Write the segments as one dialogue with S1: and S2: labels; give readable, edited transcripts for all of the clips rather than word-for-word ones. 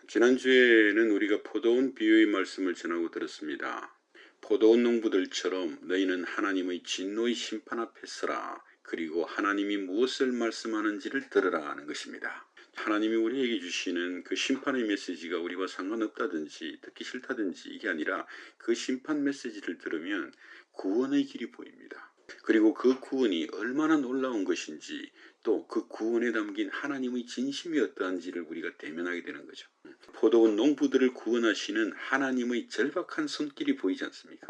S1: 지난주에는 우리가 포도원 비유의 말씀을 전하고 들었습니다. 포도원 농부들처럼 너희는 하나님의 진노의 심판 앞에 서라. 그리고 하나님이 무엇을 말씀하는지를 들으라 하는 것입니다. 하나님이 우리에게 주시는 그 심판의 메시지가 우리와 상관없다든지 듣기 싫다든지 이게 아니라 그 심판 메시지를 들으면 구원의 길이 보입니다. 그리고 그 구원이 얼마나 놀라운 것인지 또 그 구원에 담긴 하나님의 진심이 어떠한지를 우리가 대면하게 되는 거죠. 포도원 농부들을 구원하시는 하나님의 절박한 손길이 보이지 않습니까?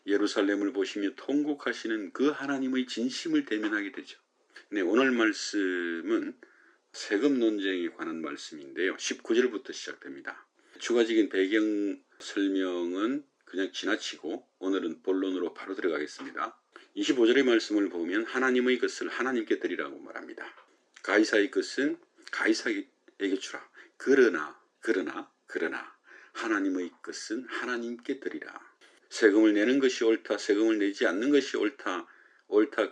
S1: 예루살렘을 보시며 통곡하시는 그 하나님의 진심을 대면하게 되죠. 네, 오늘 말씀은 세금 논쟁에 관한 말씀인데요. 19절부터 시작됩니다. 추가적인 배경 설명은 그냥 지나치고 오늘은 본론으로 바로 들어가겠습니다. 25절의 말씀을 보면 하나님의 것을 하나님께 드리라고 말합니다. 가이사의 것은 가이사에게 주라. 그러나 하나님의 것은 하나님께 드리라. 세금을 내는 것이 옳다, 세금을 내지 않는 것이 옳다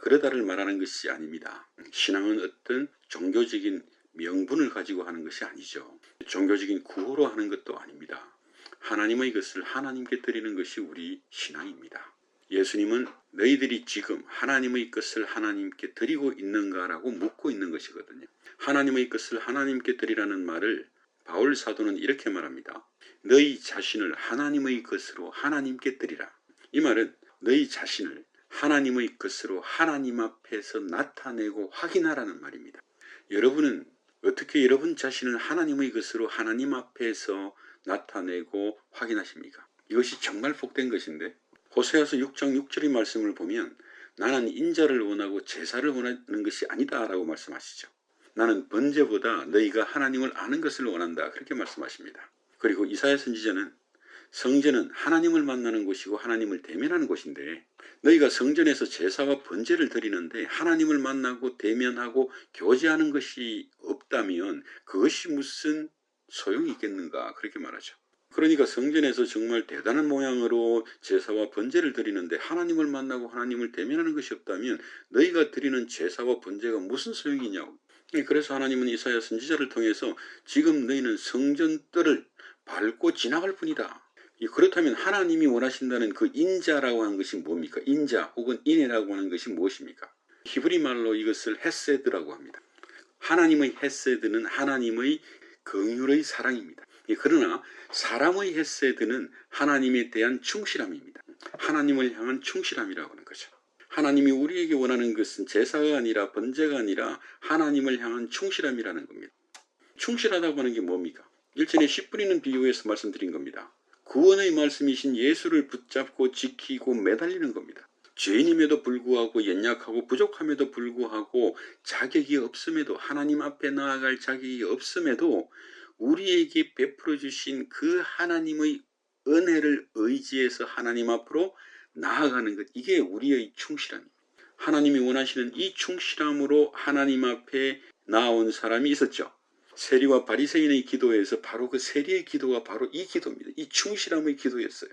S1: 그러다를 말하는 것이 아닙니다. 신앙은 어떤 종교적인 명분을 가지고 하는 것이 아니죠. 종교적인 구호로 하는 것도 아닙니다. 하나님의 것을 하나님께 드리는 것이 우리 신앙입니다. 예수님은 너희들이 지금 하나님의 것을 하나님께 드리고 있는가라고 묻고 있는 것이거든요. 하나님의 것을 하나님께 드리라는 말을 바울 사도는 이렇게 말합니다. 너희 자신을 하나님의 것으로 하나님께 드리라. 이 말은 너희 자신을 하나님의 것으로 하나님 앞에서 나타내고 확인하라는 말입니다. 여러분은 어떻게 여러분 자신을 하나님의 것으로 하나님 앞에서 나타내고 확인하십니까? 이것이 정말 복된 것인데 호세아서 6장 6절의 말씀을 보면 나는 인자를 원하고 제사를 원하는 것이 아니다 라고 말씀하시죠. 나는 번제보다 너희가 하나님을 아는 것을 원한다 그렇게 말씀하십니다. 그리고 이사야 선지자는 성전은 하나님을 만나는 곳이고 하나님을 대면하는 곳인데 너희가 성전에서 제사와 번제를 드리는데 하나님을 만나고 대면하고 교제하는 것이 없다면 그것이 무슨 소용이 있겠는가 그렇게 말하죠. 그러니까 성전에서 정말 대단한 모양으로 제사와 번제를 드리는데 하나님을 만나고 하나님을 대면하는 것이 없다면 너희가 드리는 제사와 번제가 무슨 소용이 있냐고. 그래서 하나님은 이사야 선지자를 통해서 지금 너희는 성전들을 밟고 지나갈 뿐이다. 그렇다면 하나님이 원하신다는 그 인자라고 하는 것이 뭡니까? 인자 혹은 인애라고 하는 것이 무엇입니까? 히브리 말로 이것을 헤세드라고 합니다. 하나님의 헤세드는 하나님의 긍휼의 사랑입니다. 그러나 사람의 헤세드는 하나님에 대한 충실함입니다. 하나님을 향한 충실함이라고 하는 거죠. 하나님이 우리에게 원하는 것은 제사가 아니라 번제가 아니라 하나님을 향한 충실함이라는 겁니다. 충실하다고 하는 게 뭡니까? 일전에 씨 뿌리는 비유에서 말씀드린 겁니다. 구원의 말씀이신 예수를 붙잡고 지키고 매달리는 겁니다. 죄인임에도 불구하고 연약하고 부족함에도 불구하고 자격이 없음에도 하나님 앞에 나아갈 자격이 없음에도 우리에게 베풀어 주신 그 하나님의 은혜를 의지해서 하나님 앞으로 나아가는 것, 이게 우리의 충실함입니다. 하나님이 원하시는 이 충실함으로 하나님 앞에 나온 사람이 있었죠. 세리와 바리새인의 기도에서 바로 그 세리의 기도가 바로 이 기도입니다. 이 충실함의 기도였어요.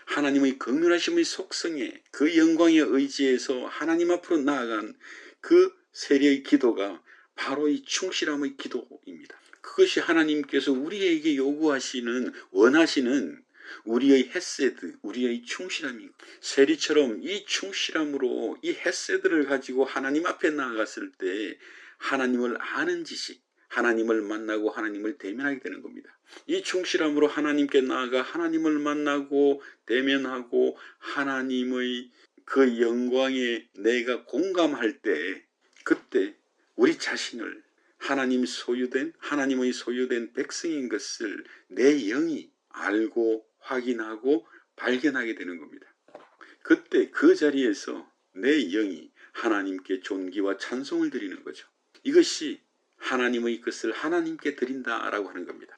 S1: 하나님의 긍휼하심의 속성에 그 영광에 의지해서 하나님 앞으로 나아간 그 세리의 기도가 바로 이 충실함의 기도입니다. 그것이 하나님께서 우리에게 요구하시는 원하시는 우리의 헤세드, 우리의 충실함이 세리처럼 이 충실함으로 이 헤세드를 가지고 하나님 앞에 나아갔을 때 하나님을 아는 지식, 하나님을 만나고 하나님을 대면하게 되는 겁니다. 이 충실함으로 하나님께 나아가 하나님을 만나고 대면하고 하나님의 그 영광에 내가 공감할 때 그때 우리 자신을 하나님의 소유된 백성인 것을 내 영이 알고 확인하고 발견하게 되는 겁니다. 그때 그 자리에서 내 영이 하나님께 존귀와 찬송을 드리는 거죠. 이것이 하나님의 것을 하나님께 드린다라고 하는 겁니다.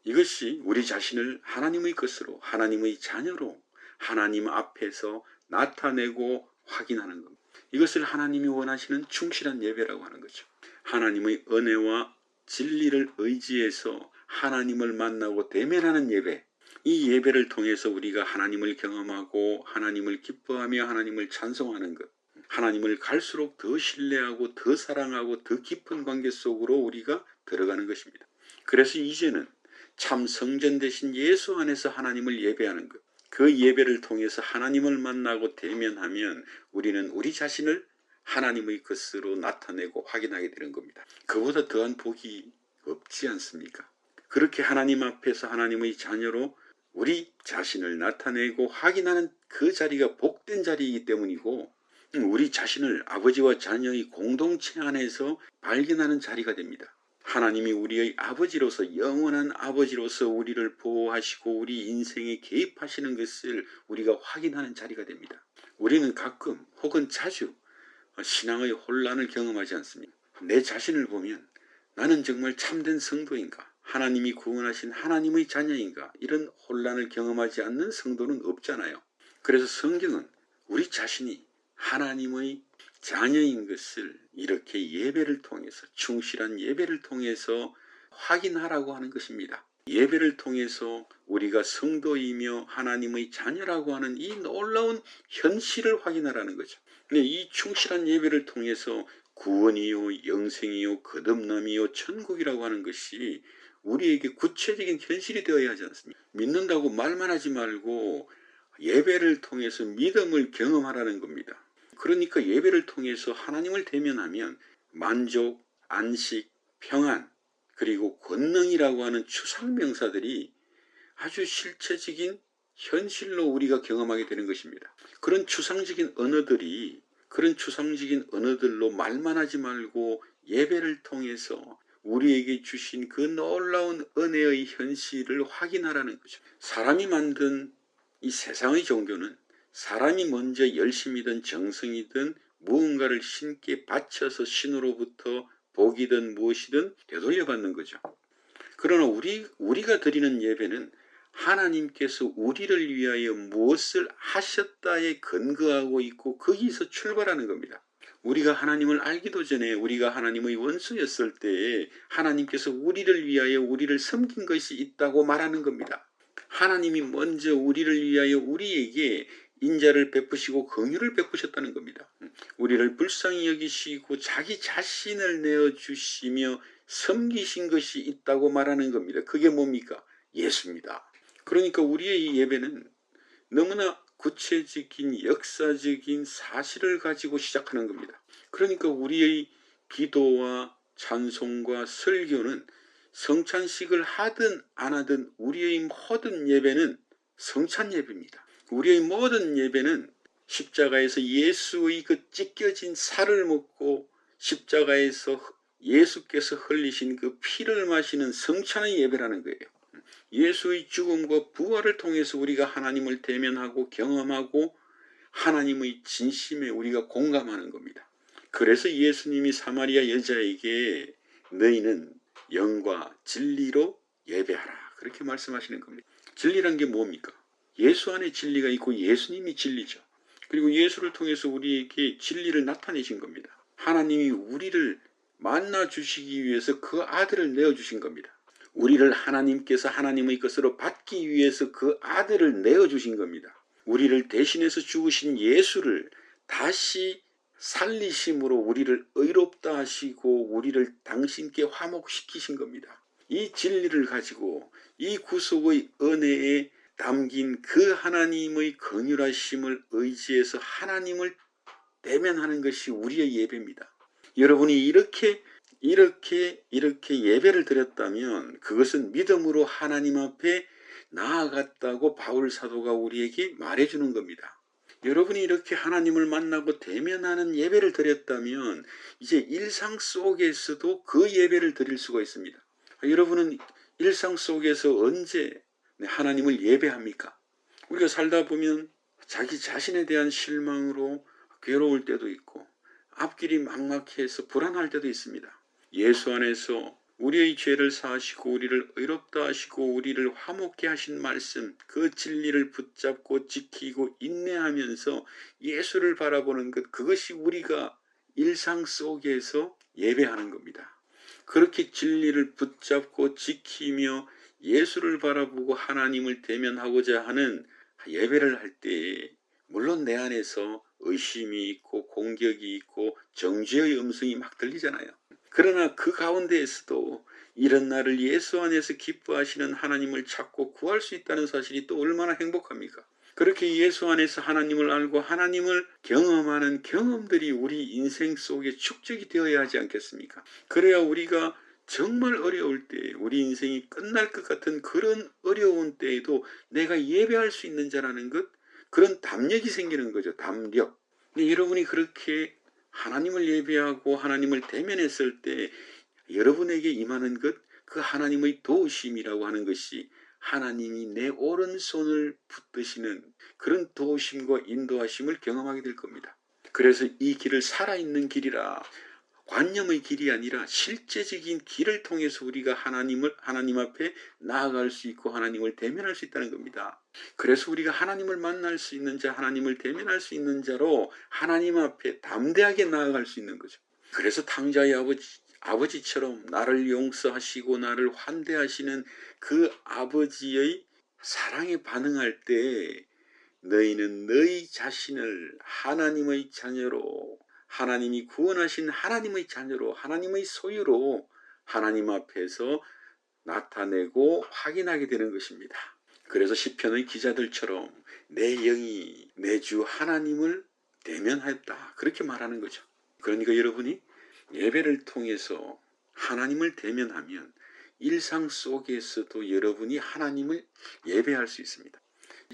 S1: 이것이 우리 자신을 하나님의 것으로 하나님의 자녀로 하나님 앞에서 나타내고 확인하는 겁니다. 이것을 하나님이 원하시는 충실한 예배라고 하는 거죠. 하나님의 은혜와 진리를 의지해서 하나님을 만나고 대면하는 예배, 이 예배를 통해서 우리가 하나님을 경험하고 하나님을 기뻐하며 하나님을 찬송하는 것, 하나님을 갈수록 더 신뢰하고 더 사랑하고 더 깊은 관계 속으로 우리가 들어가는 것입니다. 그래서 이제는 참 성전 되신 예수 안에서 하나님을 예배하는 것. 그 예배를 통해서 하나님을 만나고 대면하면 우리는 우리 자신을 하나님의 것으로 나타내고 확인하게 되는 겁니다. 그보다 더한 복이 없지 않습니까? 그렇게 하나님 앞에서 하나님의 자녀로 우리 자신을 나타내고 확인하는 그 자리가 복된 자리이기 때문이고, 우리 자신을 아버지와 자녀의 공동체 안에서 발견하는 자리가 됩니다. 하나님이 우리의 아버지로서, 영원한 아버지로서 우리를 보호하시고 우리 인생에 개입하시는 것을 우리가 확인하는 자리가 됩니다. 우리는 가끔 혹은 자주 신앙의 혼란을 경험하지 않습니까? 내 자신을 보면 나는 정말 참된 성도인가? 하나님이 구원하신 하나님의 자녀인가? 이런 혼란을 경험하지 않는 성도는 없잖아요. 그래서 성경은 우리 자신이 하나님의 자녀인 것을 이렇게 예배를 통해서, 충실한 예배를 통해서 확인하라고 하는 것입니다. 예배를 통해서 우리가 성도이며 하나님의 자녀라고 하는 이 놀라운 현실을 확인하라는 거죠. 근데 이 충실한 예배를 통해서 구원이요, 영생이요, 거듭남이요, 천국이라고 하는 것이 우리에게 구체적인 현실이 되어야 하지 않습니까? 믿는다고 말만 하지 말고 예배를 통해서 믿음을 경험하라는 겁니다. 그러니까 예배를 통해서 하나님을 대면하면 만족, 안식, 평안, 그리고 권능이라고 하는 추상명사들이 아주 실체적인 현실로 우리가 경험하게 되는 것입니다. 그런 추상적인 언어들로 말만 하지 말고 예배를 통해서 우리에게 주신 그 놀라운 은혜의 현실을 확인하라는 거죠. 사람이 만든 이 세상의 종교는 사람이 먼저 열심이든 정성이든 무언가를 신께 바쳐서 신으로부터 복이든 무엇이든 되돌려받는 거죠. 그러나 우리가 드리는 예배는 하나님께서 우리를 위하여 무엇을 하셨다에 근거하고 있고 거기서 출발하는 겁니다. 우리가 하나님을 알기도 전에 우리가 하나님의 원수였을 때에 하나님께서 우리를 위하여 우리를 섬긴 것이 있다고 말하는 겁니다. 하나님이 먼저 우리를 위하여 우리에게 인자를 베푸시고 긍휼을 베푸셨다는 겁니다. 우리를 불쌍히 여기시고 자기 자신을 내어주시며 섬기신 것이 있다고 말하는 겁니다. 그게 뭡니까? 예수입니다. 그러니까 우리의 예배는 너무나 구체적인 역사적인 사실을 가지고 시작하는 겁니다. 그러니까 우리의 기도와 찬송과 설교는 성찬식을 하든 안 하든 우리의 모든 예배는 성찬 예배입니다. 우리의 모든 예배는 십자가에서 예수의 그 찢겨진 살을 먹고 십자가에서 예수께서 흘리신 그 피를 마시는 성찬의 예배라는 거예요. 예수의 죽음과 부활을 통해서 우리가 하나님을 대면하고 경험하고 하나님의 진심에 우리가 공감하는 겁니다. 그래서 예수님이 사마리아 여자에게 너희는 영과 진리로 예배하라 그렇게 말씀하시는 겁니다. 진리란 게 뭡니까? 예수 안에 진리가 있고 예수님이 진리죠. 그리고 예수를 통해서 우리에게 진리를 나타내신 겁니다. 하나님이 우리를 만나 주시기 위해서 그 아들을 내어주신 겁니다. 우리를 하나님께서 하나님의 것으로 받기 위해서 그 아들을 내어주신 겁니다. 우리를 대신해서 죽으신 예수를 다시 살리심으로 우리를 의롭다 하시고 우리를 당신께 화목시키신 겁니다. 이 진리를 가지고 이 구속의 은혜에 담긴 그 하나님의 긍휼하심을 의지해서 하나님을 대면하는 것이 우리의 예배입니다. 여러분이 이렇게 예배를 드렸다면 그것은 믿음으로 하나님 앞에 나아갔다고 바울 사도가 우리에게 말해주는 겁니다. 여러분이 이렇게 하나님을 만나고 대면하는 예배를 드렸다면 이제 일상 속에서도 그 예배를 드릴 수가 있습니다. 여러분은 일상 속에서 언제 하나님을 예배합니까? 우리가 살다 보면 자기 자신에 대한 실망으로 괴로울 때도 있고 앞길이 막막해서 불안할 때도 있습니다. 예수 안에서 우리의 죄를 사하시고 우리를 의롭다 하시고 우리를 화목케 하신 말씀, 그 진리를 붙잡고 지키고 인내하면서 예수를 바라보는 것, 그것이 우리가 일상 속에서 예배하는 겁니다. 그렇게 진리를 붙잡고 지키며 예수를 바라보고 하나님을 대면하고자 하는 예배를 할 때 물론 내 안에서 의심이 있고 공격이 있고 정죄의 음성이 막 들리잖아요. 그러나 그 가운데에서도 이런 나를 예수 안에서 기뻐하시는 하나님을 찾고 구할 수 있다는 사실이 또 얼마나 행복합니까? 그렇게 예수 안에서 하나님을 알고 하나님을 경험하는 경험들이 우리 인생 속에 축적이 되어야 하지 않겠습니까? 그래야 우리가 정말 어려울 때, 우리 인생이 끝날 것 같은 그런 어려운 때에도 내가 예배할 수 있는 자라는 것, 그런 담력이 생기는 거죠. 담력. 근데 여러분이 그렇게 하나님을 예배하고 하나님을 대면했을 때 여러분에게 임하는 것, 그 하나님의 도우심이라고 하는 것이 하나님이 내 오른손을 붙드시는 그런 도우심과 인도하심을 경험하게 될 겁니다. 그래서 이 길을 살아있는 길이라, 관념의 길이 아니라 실제적인 길을 통해서 우리가 하나님 앞에 나아갈 수 있고 하나님을 대면할 수 있다는 겁니다. 그래서 우리가 하나님을 만날 수 있는 자, 하나님을 대면할 수 있는 자로 하나님 앞에 담대하게 나아갈 수 있는 거죠. 그래서 탕자의 아버지처럼 나를 용서하시고 나를 환대하시는 그 아버지의 사랑에 반응할 때 너희는 너희 자신을 하나님의 자녀로, 하나님이 구원하신 하나님의 자녀로, 하나님의 소유로 하나님 앞에서 나타내고 확인하게 되는 것입니다. 그래서 시편의 기자들처럼 내 영이 내 주 하나님을 대면하였다, 그렇게 말하는 거죠. 그러니까 여러분이 예배를 통해서 하나님을 대면하면 일상 속에서도 여러분이 하나님을 예배할 수 있습니다.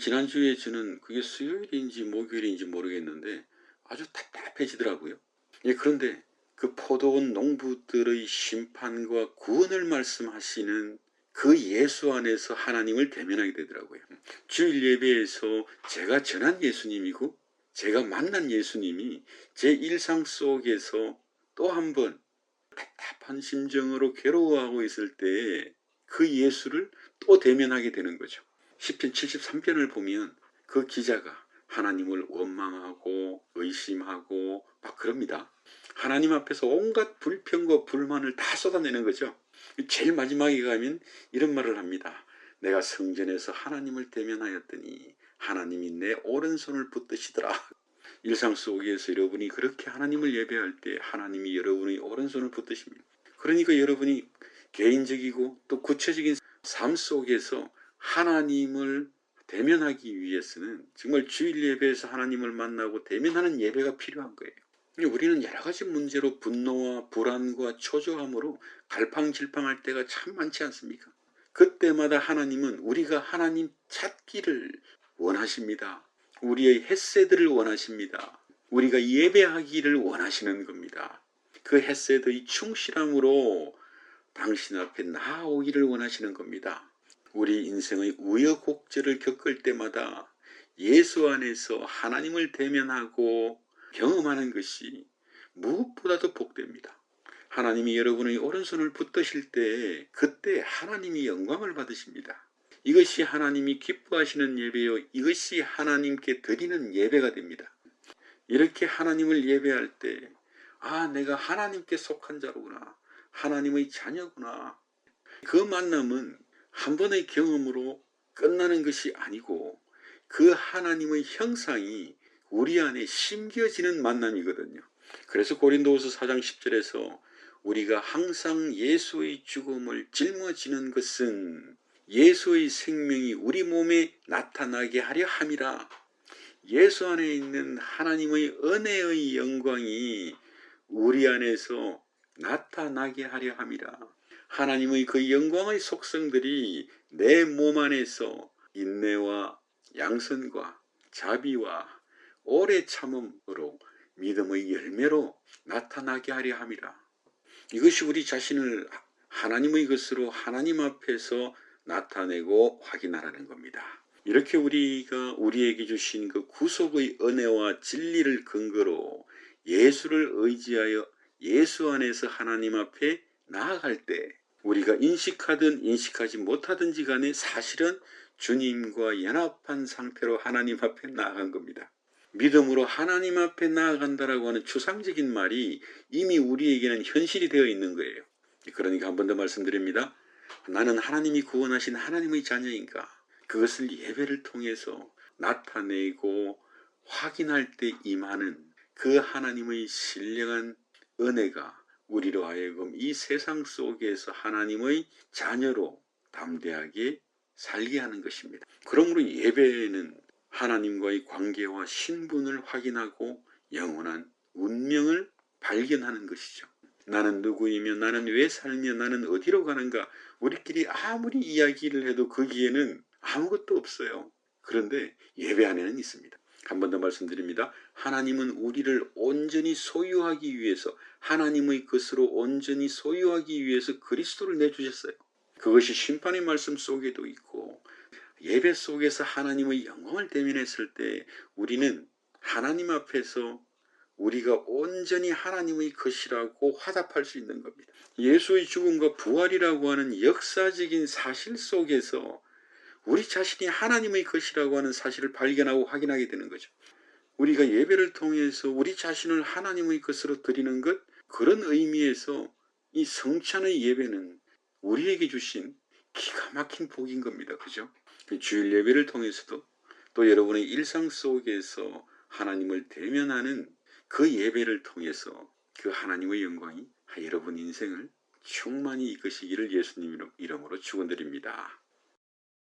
S1: 지난주에 저는 그게 수요일인지 목요일인지 모르겠는데 아주 답답해지더라고요. 예, 그런데 그 포도원 농부들의 심판과 구원을 말씀하시는 그 예수 안에서 하나님을 대면하게 되더라고요. 주일 예배에서 제가 전한 예수님이고 제가 만난 예수님이 제 일상 속에서 또 한 번 답답한 심정으로 괴로워하고 있을 때 그 예수를 또 대면하게 되는 거죠. 시편 73편을 보면 그 기자가 하나님을 원망하고 의심하고 막 그럽니다. 하나님 앞에서 온갖 불평과 불만을 다 쏟아내는 거죠. 제일 마지막에 가면 이런 말을 합니다. 내가 성전에서 하나님을 대면하였더니 하나님이 내 오른손을 붙드시더라. 일상 속에서 여러분이 그렇게 하나님을 예배할 때 하나님이 여러분의 오른손을 붙드십니다. 그러니까 여러분이 개인적이고 또 구체적인 삶 속에서 하나님을 대면하기 위해서는 정말 주일 예배에서 하나님을 만나고 대면하는 예배가 필요한 거예요. 우리는 여러 가지 문제로 분노와 불안과 초조함으로 갈팡질팡할 때가 참 많지 않습니까? 그때마다 하나님은 우리가 하나님 찾기를 원하십니다. 우리의 헤세드를 원하십니다. 우리가 예배하기를 원하시는 겁니다. 그 헤세드의 충실함으로 당신 앞에 나아오기를 원하시는 겁니다. 우리 인생의 우여곡절을 겪을 때마다 예수 안에서 하나님을 대면하고 경험하는 것이 무엇보다도 복됩니다. 하나님이 여러분의 오른손을 붙드실 때 그때 하나님이 영광을 받으십니다. 이것이 하나님이 기뻐하시는 예배요, 이것이 하나님께 드리는 예배가 됩니다. 이렇게 하나님을 예배할 때 내가 하나님께 속한 자로구나, 하나님의 자녀구나. 그 만남은 한 번의 경험으로 끝나는 것이 아니고 그 하나님의 형상이 우리 안에 심겨지는 만남이거든요. 그래서 고린도후서 4장 10절에서 우리가 항상 예수의 죽음을 짊어지는 것은 예수의 생명이 우리 몸에 나타나게 하려 함이라. 예수 안에 있는 하나님의 은혜의 영광이 우리 안에서 나타나게 하려 함이라. 하나님의 그 영광의 속성들이 내 몸 안에서 인내와 양선과 자비와 오래 참음으로 믿음의 열매로 나타나게 하려 함이라. 이것이 우리 자신을 하나님의 것으로 하나님 앞에서 나타내고 확인하라는 겁니다. 이렇게 우리가 우리에게 주신 그 구속의 은혜와 진리를 근거로 예수를 의지하여 예수 안에서 하나님 앞에 나아갈 때 우리가 인식하든 인식하지 못하든지 간에 사실은 주님과 연합한 상태로 하나님 앞에 나아간 겁니다. 믿음으로 하나님 앞에 나아간다라고 하는 추상적인 말이 이미 우리에게는 현실이 되어 있는 거예요. 그러니까 한 번 더 말씀드립니다. 나는 하나님이 구원하신 하나님의 자녀인가? 그것을 예배를 통해서 나타내고 확인할 때 임하는 그 하나님의 신령한 은혜가 우리로 하여금 이 세상 속에서 하나님의 자녀로 담대하게 살게 하는 것입니다. 그러므로 예배는 하나님과의 관계와 신분을 확인하고 영원한 운명을 발견하는 것이죠. 나는 누구이며 나는 왜 살며 나는 어디로 가는가, 우리끼리 아무리 이야기를 해도 거기에는 아무것도 없어요. 그런데 예배 안에는 있습니다. 한 번 더 말씀드립니다. 하나님은 우리를 온전히 소유하기 위해서, 하나님의 것으로 온전히 소유하기 위해서 그리스도를 내주셨어요. 그것이 심판의 말씀 속에도 있고 예배 속에서 하나님의 영광을 대면했을 때 우리는 하나님 앞에서 우리가 온전히 하나님의 것이라고 화답할 수 있는 겁니다. 예수의 죽음과 부활이라고 하는 역사적인 사실 속에서 우리 자신이 하나님의 것이라고 하는 사실을 발견하고 확인하게 되는 거죠. 우리가 예배를 통해서 우리 자신을 하나님의 것으로 드리는 것, 그런 의미에서 이 성찬의 예배는 우리에게 주신 기가 막힌 복인 겁니다. 그죠? 주일 예배를 통해서도 또 여러분의 일상 속에서 하나님을 대면하는 그 예배를 통해서 그 하나님의 영광이 여러분 인생을 충만히 이끄시기를 예수님 이름으로 축원드립니다.